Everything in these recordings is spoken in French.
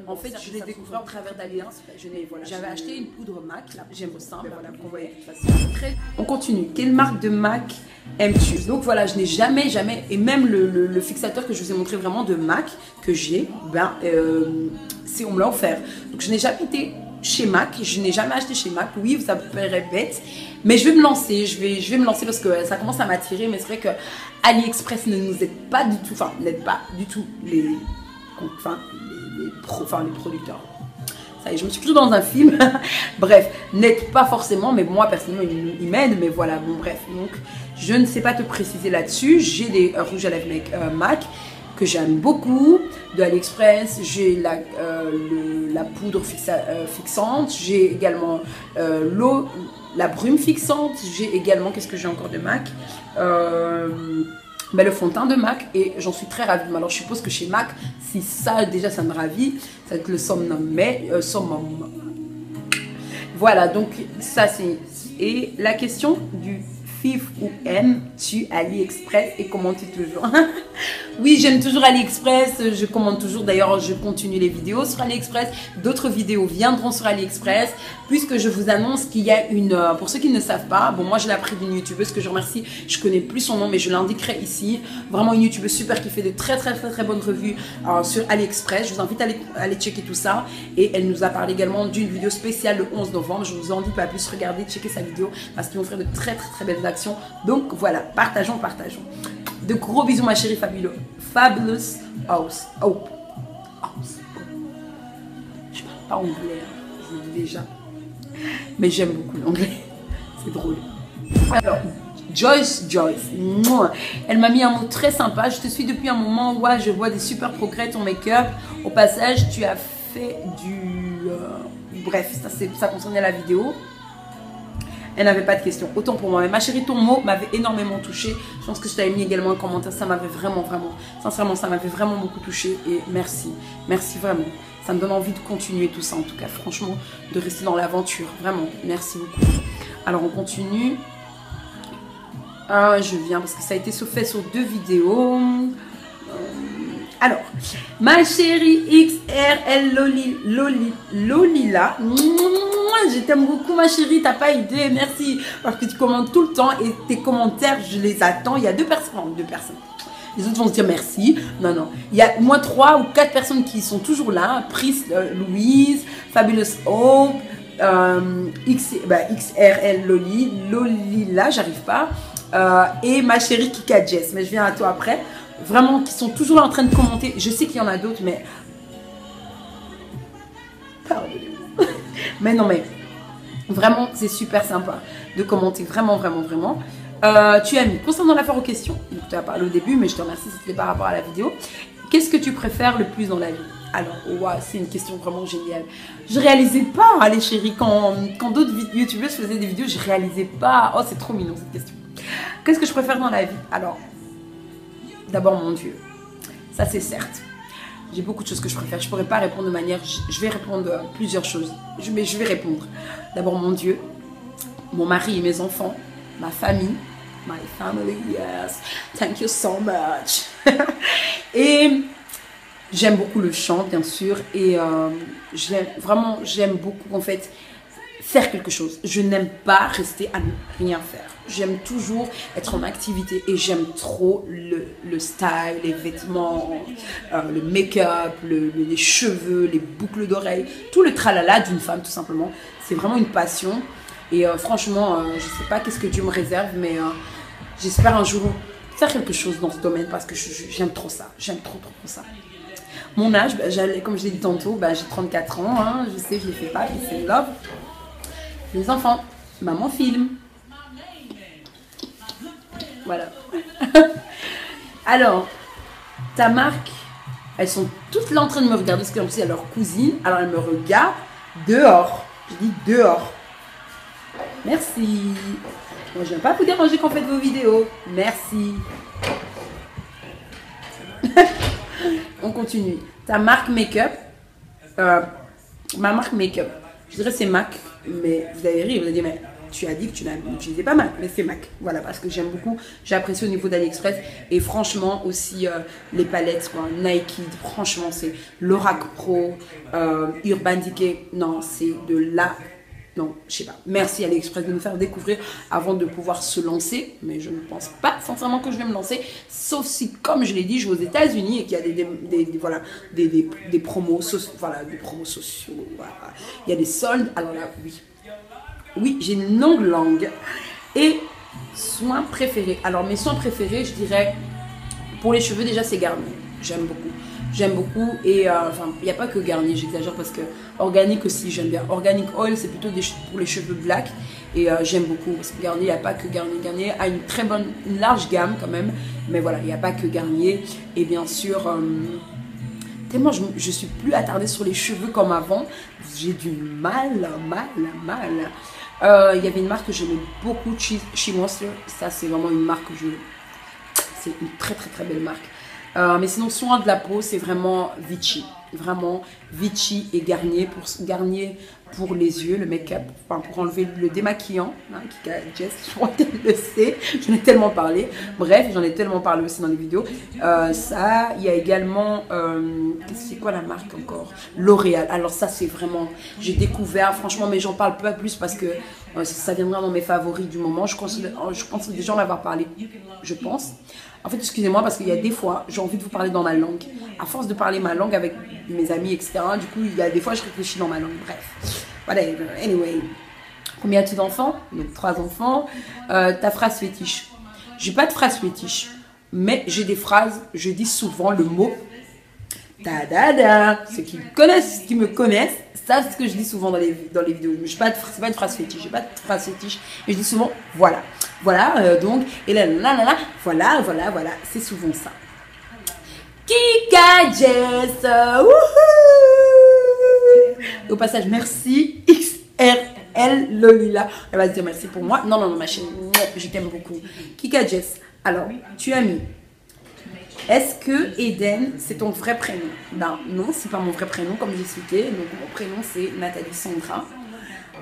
En fait, je l'ai découvert au travers d'Alliance. J'avais acheté une poudre MAC, j'aime simple, voilà, vous voyez de toute façon. On continue. Quelle marque de MAC aimes-tu? Donc voilà, je n'ai jamais, et même le fixateur que je vous ai montré vraiment de MAC que j'ai, ben, on me l'a offert. Donc je n'ai jamais été chez MAC, je n'ai jamais acheté chez MAC. Oui, ça me paraît bête, mais je vais me lancer, je vais me lancer parce que ça commence à m'attirer. Mais c'est vrai que AliExpress ne nous aide pas du tout, enfin n'aide pas du tout les producteurs. Ça y est, je me suis plus dans un film. Bref, n'aide pas forcément, mais moi personnellement il m'aide, mais voilà, bon bref. Donc je ne sais pas te préciser là-dessus. J'ai des rouges à lèvres MAC que j'aime beaucoup de AliExpress. J'ai la poudre fixante, j'ai également la brume fixante, j'ai également, qu'est-ce que j'ai encore de MAC, le fond de teint de MAC, et j'en suis très ravie. Alors je suppose que chez MAC, si ça déjà ça me ravit, ça va être le Somnum. Voilà, donc ça c'est. Et la question du FIF ou aimes-tu AliExpress et commentes-tu toujours? Oui, j'aime toujours AliExpress, je commande toujours. D'ailleurs, je continue les vidéos sur AliExpress. D'autres vidéos viendront sur AliExpress, puisque je vous annonce qu'il y a une... Pour ceux qui ne savent pas, bon, moi je l'ai appris d'une youtubeuse que je remercie. Je connais plus son nom, mais je l'indiquerai ici. Vraiment une youtubeuse super qui fait de très bonnes revues sur AliExpress. Je vous invite à aller checker tout ça. Et elle nous a parlé également d'une vidéo spéciale le 11 novembre. Je vous en dis pas plus, regardez, checkez sa vidéo, parce qu'ils vont faire de très belles actions. Donc voilà, partageons. De gros bisous ma chérie Fabulous House. Je parle pas anglais, hein, je vous le dis déjà. Mais j'aime beaucoup l'anglais. C'est drôle. Alors, Joyce, elle m'a mis un mot très sympa. Je te suis depuis un moment. Ouais, je vois des super progrès ton make-up. Au passage, tu as fait du... bref, ça concernait la vidéo. Elle n'avait pas de questions, autant pour moi. Mais ma chérie, ton mot m'avait énormément touchée. Je pense que je t'avais mis également un commentaire. Ça m'avait vraiment, sincèrement, ça m'avait vraiment beaucoup touchée. Et merci vraiment. Ça me donne envie de continuer tout ça, en tout cas, franchement, de rester dans l'aventure. Vraiment, merci beaucoup. Alors, on continue. Je viens parce que ça a été fait sur 2 vidéos. Alors, ma chérie XRL Lolila, je t'aime beaucoup ma chérie, t'as pas idée, merci, parce que tu commandes tout le temps et tes commentaires, je les attends. Il y a 2 personnes, les autres vont se dire merci. Non, il y a au moins 3 ou 4 personnes qui sont toujours là. Pris, Louise, Fabulous Hope, XRL Lolila, j'arrive pas, et ma chérie Kika Jess, mais je viens à toi après. Vraiment, qui sont toujours là en train de commenter. Je sais qu'il y en a d'autres, mais... Pardonnez-moi. Mais non, mais... Vraiment, c'est super sympa de commenter. Vraiment. Tu as mis, concernant l'affaire aux questions, tu as parlé au début, mais je te remercie si c'était par rapport à la vidéo. Qu'est-ce que tu préfères le plus dans la vie? Alors, wow, c'est une question vraiment géniale. Je réalisais pas, allez chérie, quand d'autres youtubeuses faisaient des vidéos, je réalisais pas. Oh, c'est trop mignon cette question. Qu'est-ce que je préfère dans la vie? Alors... D'abord, mon Dieu, ça c'est certes. J'ai beaucoup de choses que je préfère. Je ne pourrais pas répondre de manière... Je vais répondre à plusieurs choses. Mais je vais répondre. D'abord, mon Dieu, mon mari et mes enfants, ma famille. My family, yes. Thank you so much. Et j'aime beaucoup le chant, bien sûr. Et j'aime beaucoup, en fait, faire quelque chose. Je n'aime pas rester à ne rien faire. J'aime toujours être en activité et j'aime trop le style, les vêtements, le make-up, les cheveux, les boucles d'oreilles, tout le tralala d'une femme tout simplement. C'est vraiment une passion et franchement, je ne sais pas qu'est-ce que Dieu me réserve, mais j'espère un jour faire quelque chose dans ce domaine parce que j'aime trop ça, j'aime trop ça. Mon âge, comme je l'ai dit tantôt, j'ai 34 ans, hein, je sais, je ne les fais pas, c'est love. Les enfants, maman filme. Voilà. Alors, ta marque, elles sont toutes là en train de me regarder parce qu'en plus il y a leur cousine. Alors elles me regardent dehors. Je dis dehors. Merci. Moi je viens pas vous déranger quand vous faites vos vidéos. Merci. On continue. Ta marque make-up. Ma marque make-up. Je dirais c'est MAC. Mais vous allez rire, vous allez dire mais tu as dit que tu n'utilisais pas MAC, mais c'est MAC. Voilà, parce que j'aime beaucoup, j'ai apprécié au niveau d'AliExpress. Et franchement, aussi les palettes, quoi, Nike, franchement, c'est l'Orac Pro, Urban Decay. Non, c'est de la... Non, je sais pas. Merci AliExpress de nous faire découvrir avant de pouvoir se lancer. Mais je ne pense pas sincèrement que je vais me lancer. Sauf si, comme je l'ai dit, je vais aux États-Unis et qu'il y a voilà, des promos, voilà, des promos sociaux. Voilà. Il y a des soldes. Alors là, oui. Oui, j'ai une longue langue. Et soins préférés. Alors, mes soins préférés, je dirais, pour les cheveux, déjà, c'est Garnier. J'aime beaucoup. J'aime beaucoup. Et enfin, il n'y a pas que Garnier, j'exagère parce que organique aussi, j'aime bien. Organic Oil, c'est plutôt pour les cheveux black. Et j'aime beaucoup. Parce que Garnier, il n'y a pas que Garnier. Garnier a une large gamme quand même. Mais voilà, il n'y a pas que Garnier. Et bien sûr, tellement je suis plus attardée sur les cheveux comme avant. J'ai du mal. Il y avait une marque que j'aimais beaucoup, She Monster. Ça, c'est vraiment une marque que c'est une très belle marque. Mais sinon, soin de la peau, c'est vraiment Vichy. Vraiment Vichy et Garnier pour les yeux, le make-up, enfin pour enlever le démaquillant. Hein, Kika Jess, je crois qu'elle le sait, j'en ai tellement parlé. Bref, j'en ai tellement parlé aussi dans les vidéos. Ça, il y a également, c'est quoi la marque encore? L'Oréal. Alors ça, c'est vraiment, j'ai découvert, franchement, mais j'en parle pas plus parce que ça viendra dans mes favoris du moment. Je pense déjà en avoir parlé, je pense. En fait, excusez-moi parce qu'il y a des fois, j'ai envie de vous parler dans ma langue. À force de parler ma langue avec mes amis, etc., du coup, il y a des fois, je réfléchis dans ma langue. Bref, whatever. Anyway, combien as-tu d'enfants? Donc, 3 enfants. Ta phrase fétiche. J'ai pas de phrase fétiche, mais j'ai des phrases, je dis souvent le mot ta-da-da. Ceux qui me connaissent, savent ce que je dis souvent dans les vidéos. C'est pas une phrase fétiche, j'ai pas de phrase fétiche, mais je dis souvent voilà. Voilà, donc, et là, voilà, c'est souvent ça. Kika Jess, au passage, merci, XRL Lolila. Elle va se dire merci pour moi. Non, ma chérie, je t'aime beaucoup. Kika Jess, alors, tu as mis, est-ce que Eden, c'est ton vrai prénom? Ben, non, c'est pas mon vrai prénom, comme j'ai expliqué. Donc, mon prénom, c'est Nathalie Sandra.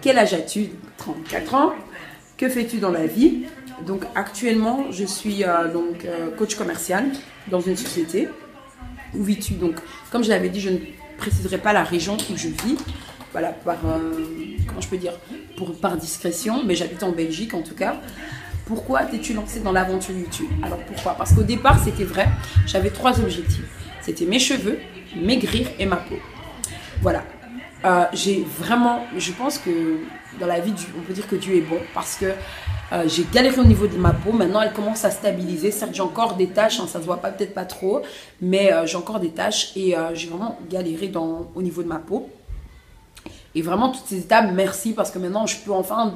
Quel âge as-tu? 34 ans. Que fais-tu dans la vie? Donc actuellement, je suis coach commercial dans une société. Où vis-tu? Donc, comme je l'avais dit, je ne préciserai pas la région où je vis. Voilà, comment je peux dire, par discrétion, mais j'habite en Belgique en tout cas. Pourquoi t'es-tu lancée dans l'aventure YouTube? Alors pourquoi? Parce qu'au départ, c'était vrai, j'avais 3 objectifs. C'était mes cheveux, maigrir et ma peau. Voilà. J'ai vraiment, je pense que dans la vie, on peut dire que Dieu est bon parce que j'ai galéré au niveau de ma peau. Maintenant, elle commence à stabiliser. Certes, j'ai encore des taches, hein, ça se voit peut-être pas trop, mais j'ai encore des taches et j'ai vraiment galéré au niveau de ma peau. Et vraiment, toutes ces étapes, merci parce que maintenant, je peux enfin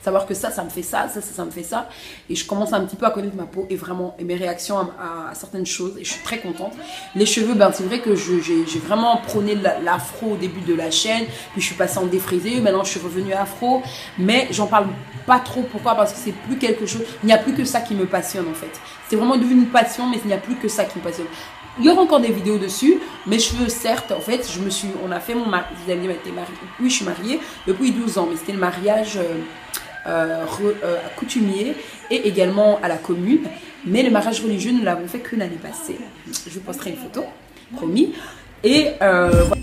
savoir que ça me fait ça, ça me fait ça. Et je commence un petit peu à connaître ma peau et vraiment et mes réactions à certaines choses. Et je suis très contente. Les cheveux, ben, c'est vrai que j'ai vraiment prôné l'afro au début de la chaîne. Puis je suis passée en défrisé. Maintenant, je suis revenue afro. Mais j'en parle pas trop. Pourquoi? Parce que c'est plus quelque chose. Il n'y a plus que ça qui me passionne en fait. C'est vraiment devenu une passion, mais il n'y a plus que ça qui me passionne. Il y aura encore des vidéos dessus. Mes cheveux, certes, en fait, on a fait mon mariage. Vous allez me dire, oui, je suis mariée depuis 12 ans, mais c'était le mariage coutumier et également à la commune. Mais le mariage religieux, nous l'avons fait que l'année passée. Je vous posterai une photo, promis. Et voilà.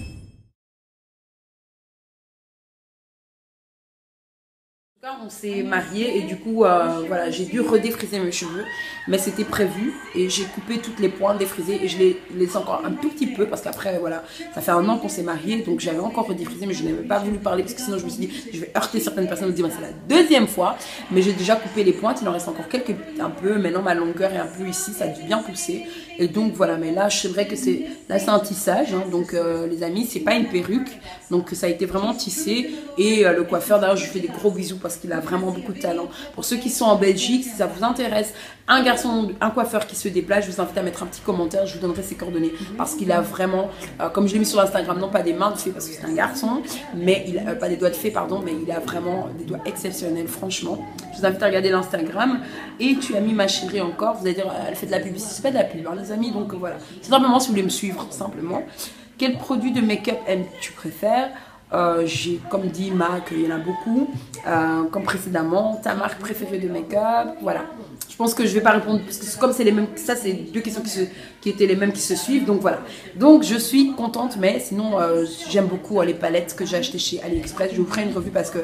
On s'est mariés et du coup voilà, j'ai dû redéfriser mes cheveux, mais c'était prévu et j'ai coupé toutes les pointes défrisées et je les laisse encore un tout petit peu parce qu'après voilà, ça fait 1 an qu'on s'est mariés, donc j'avais encore redéfrisé mais je n'avais pas voulu parler parce que sinon je me suis dit je vais heurter certaines personnes, me dire c'est la 2e fois, mais j'ai déjà coupé les pointes, il en reste encore quelques un peu, maintenant ma longueur est un peu ici, ça a dû bien pousser et donc voilà, mais là c'est vrai que c'est un tissage, hein, donc les amis, c'est pas une perruque, donc ça a été vraiment tissé et le coiffeur d'ailleurs je lui fais des gros bisous parce qu'il a vraiment beaucoup de talent. Pour ceux qui sont en Belgique, si ça vous intéresse, un coiffeur qui se déplace, je vous invite à mettre un petit commentaire, je vous donnerai ses coordonnées parce qu'il a vraiment, comme je l'ai mis sur Instagram, non pas des mains de fée parce que c'est un garçon, mais il a pas des doigts de fée pardon, mais il a vraiment des doigts exceptionnels franchement. Je vous invite à regarder l'Instagram. Et tu as mis ma chérie encore, vous allez dire elle fait de la publicité, c'est pas de la pub hein, les amis, donc voilà. C'est simplement si vous voulez me suivre simplement. Quel produit de make-up tu préfères? J'ai, comme dit Mac, il y en a beaucoup. Comme précédemment, ta marque préférée de make-up, voilà. Je pense que je vais pas répondre parce que comme c'est les mêmes, ça c'est deux questions qui étaient les mêmes qui se suivent, donc voilà. Donc je suis contente, mais sinon j'aime beaucoup les palettes que j'ai achetées chez AliExpress. Je vous ferai une revue parce que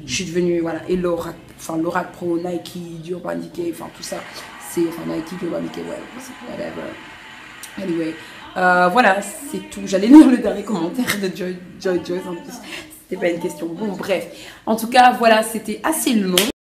je suis devenue, voilà, et l'Oracle, enfin l'Oracle Pro, Nike, Urban Decay, enfin tout ça, c'est, enfin Nike, Urban Decay, ouais, whatever. Anyway, voilà, c'est tout. J'allais lire le dernier commentaire de Joy Joyce en plus. C'était pas une question. Bon, bref. En tout cas, voilà, c'était assez long.